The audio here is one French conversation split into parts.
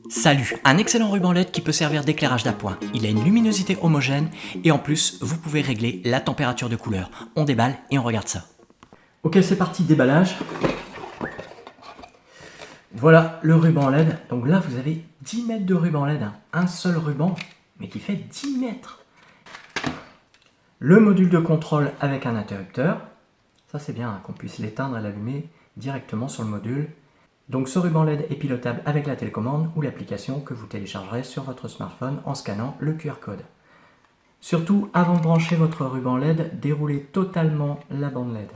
Salut, un excellent ruban LED qui peut servir d'éclairage d'appoint. Il a une luminosité homogène et en plus, vous pouvez régler la température de couleur. On déballe et on regarde ça. Ok, c'est parti, déballage. Voilà le ruban LED. Donc là, vous avez 10 mètres de ruban LED. Un seul ruban, mais qui fait 10 mètres. Le module de contrôle avec un interrupteur. Ça, c'est bien qu'on puisse l'éteindre et l'allumer directement sur le module. Donc ce ruban LED est pilotable avec la télécommande ou l'application que vous téléchargerez sur votre smartphone en scannant le QR code. Surtout, avant de brancher votre ruban LED, déroulez totalement la bande LED.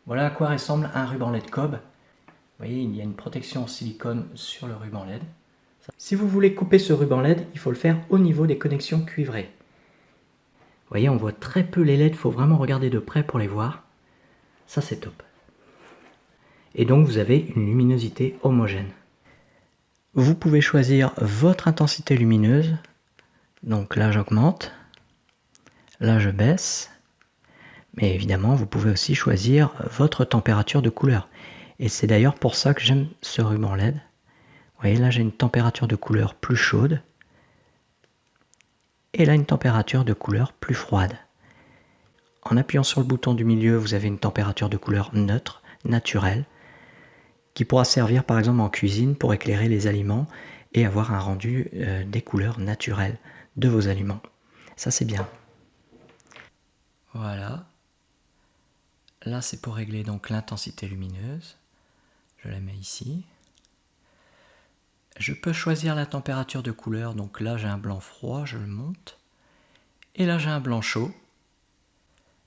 Voilà à quoi ressemble un ruban LED Cobb. Vous voyez, il y a une protection en silicone sur le ruban LED. Si vous voulez couper ce ruban LED, il faut le faire au niveau des connexions cuivrées. Vous voyez, on voit très peu les LED, il faut vraiment regarder de près pour les voir. Ça, c'est top. Et donc vous avez une luminosité homogène. Vous pouvez choisir votre intensité lumineuse. Donc là j'augmente, là je baisse. Mais évidemment vous pouvez aussi choisir votre température de couleur. Et c'est d'ailleurs pour ça que j'aime ce ruban LED. Vous voyez là j'ai une température de couleur plus chaude. Et là une température de couleur plus froide. En appuyant sur le bouton du milieu vous avez une température de couleur neutre, naturelle, qui pourra servir par exemple en cuisine pour éclairer les aliments et avoir un rendu des couleurs naturelles de vos aliments. Ça c'est bien. Voilà. Là c'est pour régler donc l'intensité lumineuse. Je la mets ici. Je peux choisir la température de couleur, donc là j'ai un blanc froid, je le monte. Et là j'ai un blanc chaud.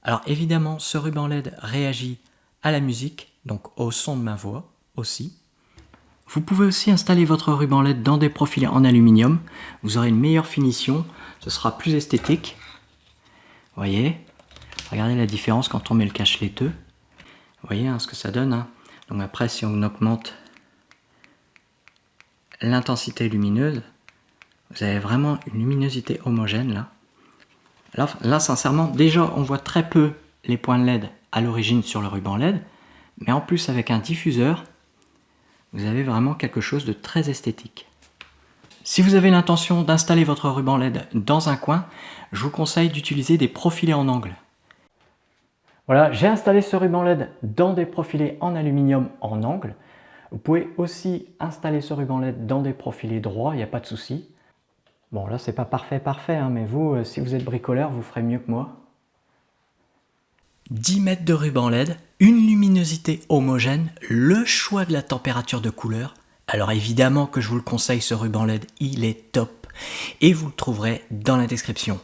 Alors évidemment ce ruban LED réagit à la musique, donc au son de ma voix aussi. Vous pouvez aussi installer votre ruban LED dans des profilés en aluminium. Vous aurez une meilleure finition, ce sera plus esthétique. Vous voyez, regardez la différence quand on met le cache laiteux. Vous voyez ce que ça donne. Donc après, si on augmente l'intensité lumineuse, vous avez vraiment une luminosité homogène là. Là, sincèrement, déjà on voit très peu les points de LED à l'origine sur le ruban LED, mais en plus avec un diffuseur, vous avez vraiment quelque chose de très esthétique. Si vous avez l'intention d'installer votre ruban LED dans un coin, je vous conseille d'utiliser des profilés en angle. Voilà, j'ai installé ce ruban LED dans des profilés en aluminium en angle. Vous pouvez aussi installer ce ruban LED dans des profilés droits, il n'y a pas de souci. Bon, là c'est pas parfait, mais vous, si vous êtes bricoleur, vous ferez mieux que moi. 10 mètres de ruban LED, une luminosité homogène, le choix de la température de couleur. Alors évidemment que je vous le conseille, ce ruban LED, il est top. Et vous le trouverez dans la description.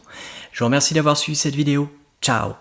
Je vous remercie d'avoir suivi cette vidéo. Ciao!